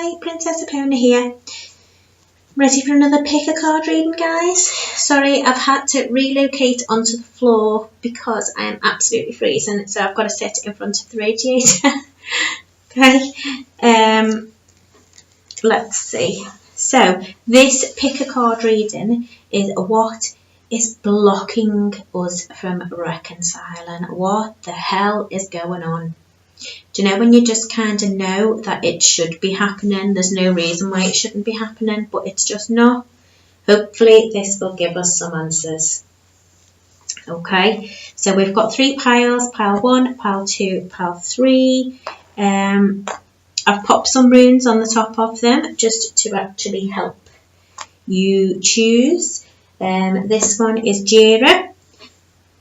Hi, Princess Epona here. Ready for another pick a card reading, guys? Sorry, I've had to relocate onto the floor because I am absolutely freezing, so I've got to sit in front of the radiator. Okay, let's see. So, this pick a card reading is what is blocking us from reconciling. What the hell is going on? Do you know when you just kind of know that it should be happening? There's no reason why it shouldn't be happening, but it's just not. Hopefully this will give us some answers. Okay, so we've got 3 piles, pile 1, pile 2, pile 3. I've popped some runes on the top of them just to actually help you choose. This one is Jira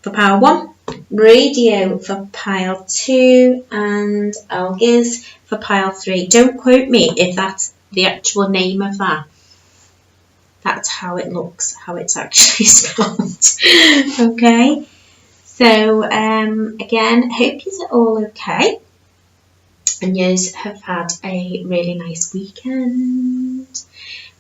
for pile 1. Radio for pile 2 and Algiz for pile 3. Don't quote me if that's the actual name of that. That's how it looks, how it's actually spelled. Okay, so again, hope you're all okay and you have had a really nice weekend.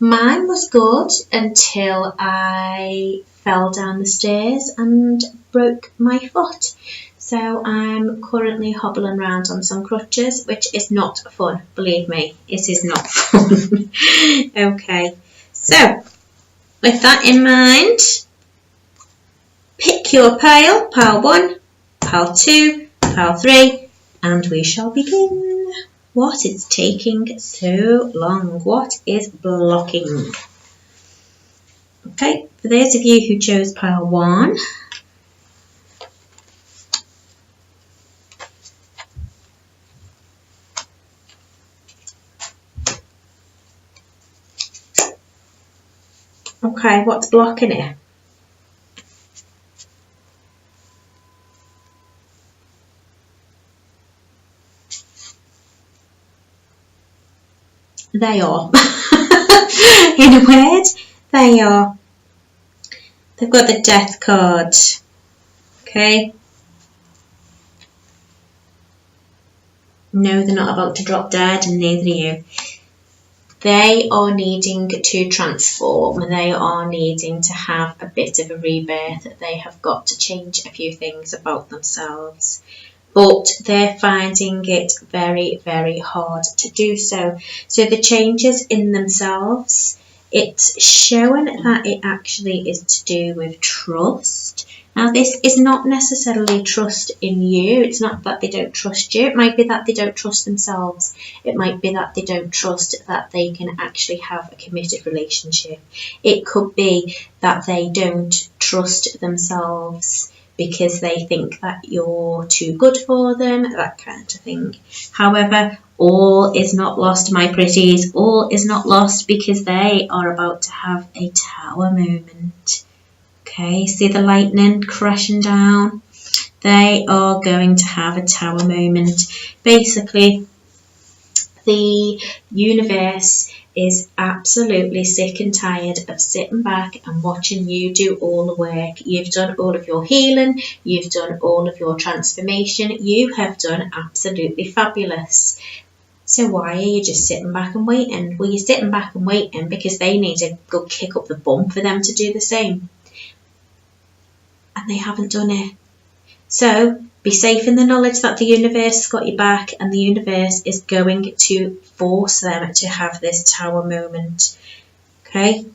Mine was good until I fell down the stairs and broke my foot. So I'm currently hobbling around on some crutches, which is not fun. Believe me, it is not fun. Okay, so with that in mind, pick your pile, pile 1, pile 2, pile 3, and we shall begin. What is taking so long? What is blocking? Okay, for those of you who chose pile 1, okay, what's blocking it? They are. In a word, they are. They've got the death card. Okay. No, they're not about to drop dead, and neither are you. They are needing to transform. They are needing to have a bit of a rebirth. They have got to change a few things about themselves. But they're finding it very, very hard to do so. So the changes in themselves, it's showing that it actually is to do with trust. Now, this is not necessarily trust in you. It's not that they don't trust you. It might be that they don't trust themselves. It might be that they don't trust that they can actually have a committed relationship. It could be that they don't trust themselves because they think that you're too good for them, that kind of thing. However, all is not lost, my pretties. All is not lost because they are about to have a tower moment. Okay, see the lightning crashing down? They are going to have a tower moment. Basically, the universe is absolutely sick and tired of sitting back and watching you do all the work. You've done all of your healing, you've done all of your transformation, you have done absolutely fabulous. So why are you just sitting back and waiting? Well, you're sitting back and waiting because they need a good kick up the bum for them to do the same. And they haven't done it. So be safe in the knowledge that the universe has got your back and the universe is going to force them to have this tower moment. Okay?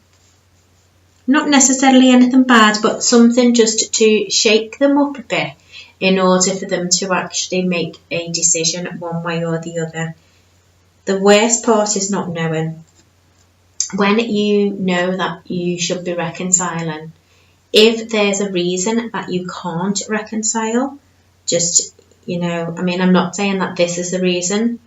Not necessarily anything bad, but something just to shake them up a bit in order for them to actually make a decision one way or the other. The worst part is not knowing. When you know that you should be reconciling, if there's a reason that you can't reconcile, just, you know, I mean, I'm not saying that this is the reason,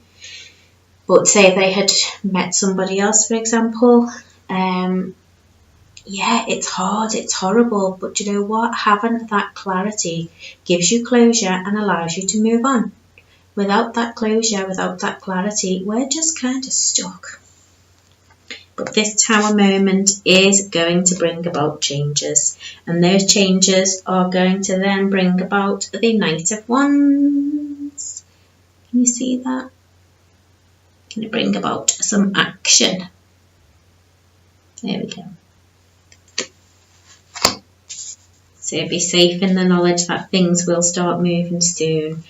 but say they had met somebody else, for example, yeah, it's hard, it's horrible, but you know what? Having that clarity gives you closure and allows you to move on. Without that closure, without that clarity, we're just kind of stuck. But this tower moment is going to bring about changes. And those changes are going to then bring about the Knight of Wands. Can you see that? can bring about some action. There we go. So be safe in the knowledge that things will start moving soon.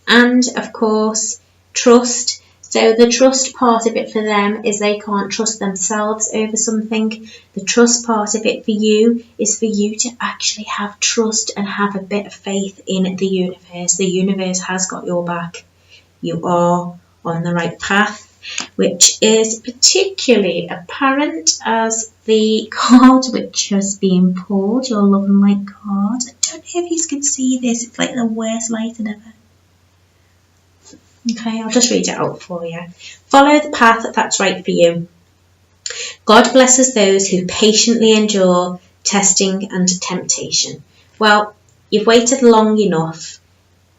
And of course, trust. So the trust part of it for them is they can't trust themselves over something. The trust part of it for you is for you to actually have trust and have a bit of faith in the universe. The universe has got your back. You are on the right path, which is particularly apparent as the card which has been pulled, your love and light card. I don't know if you can see this, it's like the worst lighting ever. Okay, I'll just read it out for you. Follow the path that's right for you. God blesses those who patiently endure testing and temptation. Well, you've waited long enough.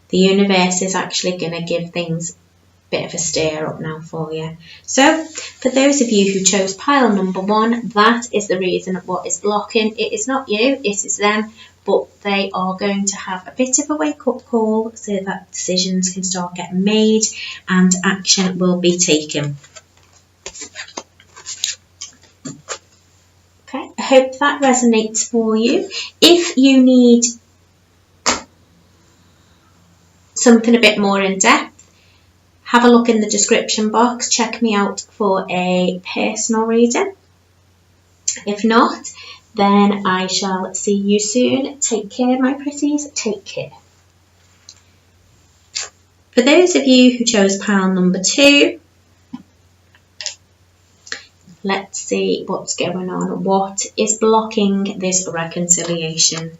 The universe is actually going to give things a bit of a stir up now for you. So, for those of you who chose pile number 1, that is the reason of what is blocking. It is not you, it is them. But they are going to have a bit of a wake-up call so that decisions can start getting made and action will be taken. Okay, I hope that resonates for you. If you need something a bit more in depth, have a look in the description box. Check me out for a personal reading. If not, then I shall see you soon. Take care, my pretties. Take care. For those of you who chose pile number 2, let's see what's going on. What is blocking this reconciliation?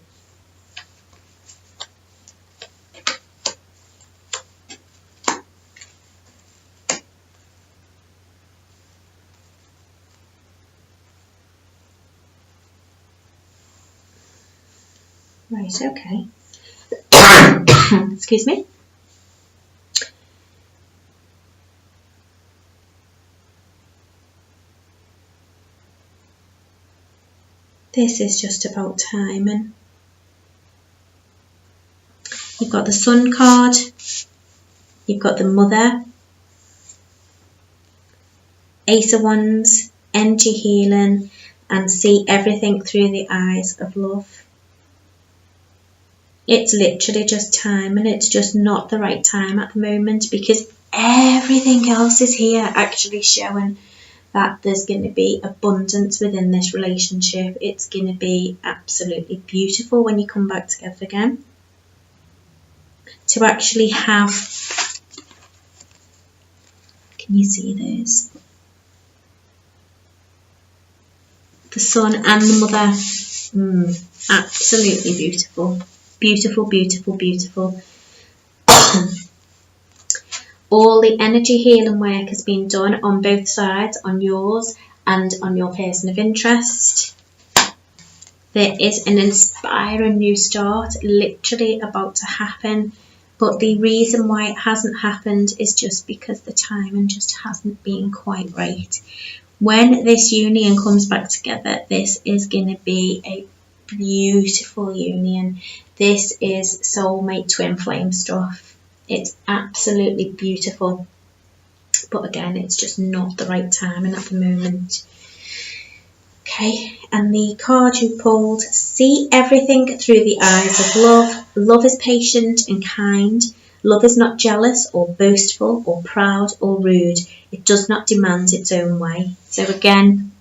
Right, okay. Excuse me. This is just about timing. You've got the Sun card. You've got the Mother. Ace of Wands, energy healing, and see everything through the eyes of love. It's literally just time, and it's just not the right time at the moment because everything else is here actually showing that there's going to be abundance within this relationship. It's going to be absolutely beautiful when you come back together again. To actually have, can you see those? The Sun and the Mother, absolutely beautiful. Beautiful, beautiful, beautiful. All the energy healing work has been done on both sides, on yours and on your person of interest. There is an inspiring new start literally about to happen, but the reason why it hasn't happened is just because the timing just hasn't been quite right. When this union comes back together, this is going to be a beautiful union. This is soulmate twin flame stuff. It's absolutely beautiful. But again, it's just not the right timing at the moment. Okay, and the card you pulled, see everything through the eyes of love. Love is patient and kind. Love is not jealous or boastful or proud or rude. It does not demand its own way. So again,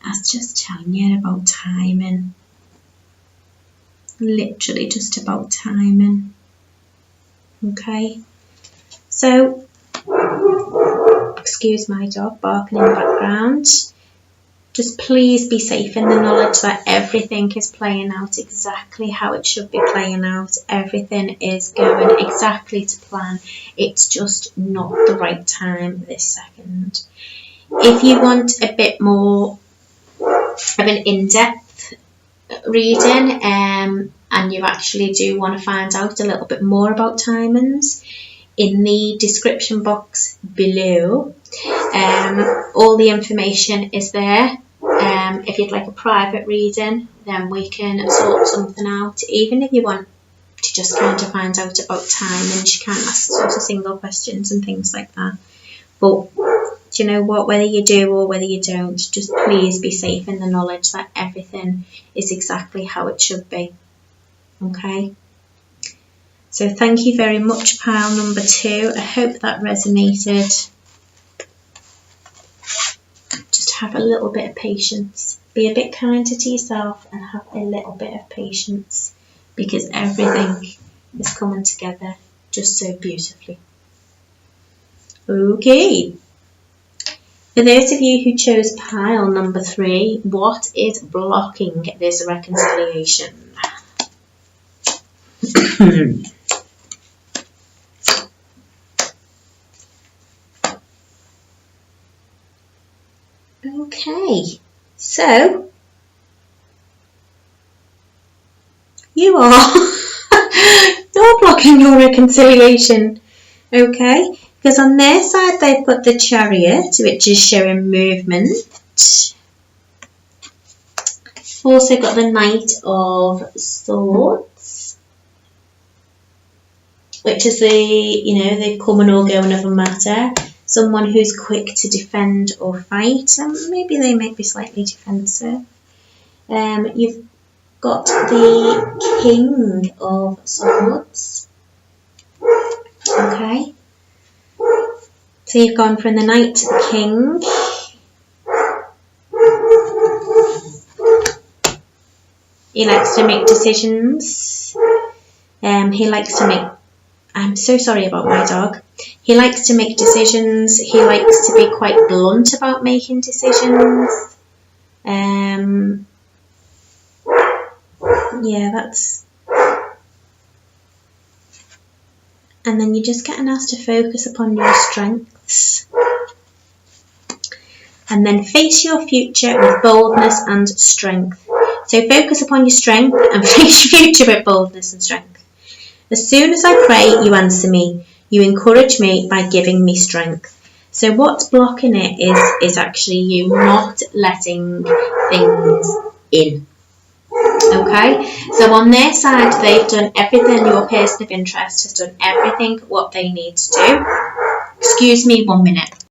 that's just telling you about timing. Literally just about timing. Okay, so excuse my dog barking in the background. Just please be safe in the knowledge that everything is playing out exactly how it should be playing out. Everything is going exactly to plan. It's just not the right time this second. If you want a bit more of an in-depth reading, and you actually do want to find out a little bit more about timings, in the description box below, all the information is there. If you'd like a private reading, then we can sort something out. Even if you want to just kind of find out about timings, you can ask sort of single questions and things like that. But Do you know what? Whether you do or whether you don't, just please be safe in the knowledge that everything is exactly how it should be. Okay? So thank you very much, pile number 2. I hope that resonated. Just have a little bit of patience. Be a bit kinder to yourself and have a little bit of patience, because everything is coming together just so beautifully. Okay. For those of you who chose pile number 3, what is blocking this reconciliation? Okay, so you are you're blocking your reconciliation. Okay, because on their side they've got the Chariot, which is showing movement. Also got the Knight of Swords, which is the come and all go and never matter. Someone who's quick to defend or fight, and maybe they might be slightly defensive. You've got the King of Swords. Okay. So you've gone from the Knight to the King. He likes to make decisions. He likes to make... I'm so sorry about my dog. He likes to make decisions. He likes to be quite blunt about making decisions. Yeah, that's... And then you're just getting asked to focus upon your strengths. And then face your future with boldness and strength. So focus upon your strength and face your future with boldness and strength. As soon as I pray, you answer me. You encourage me by giving me strength. So what's blocking it is actually you not letting things in. Okay, so on their side, they've done everything. Your person of interest has done everything what they need to do. Excuse me 1 minute.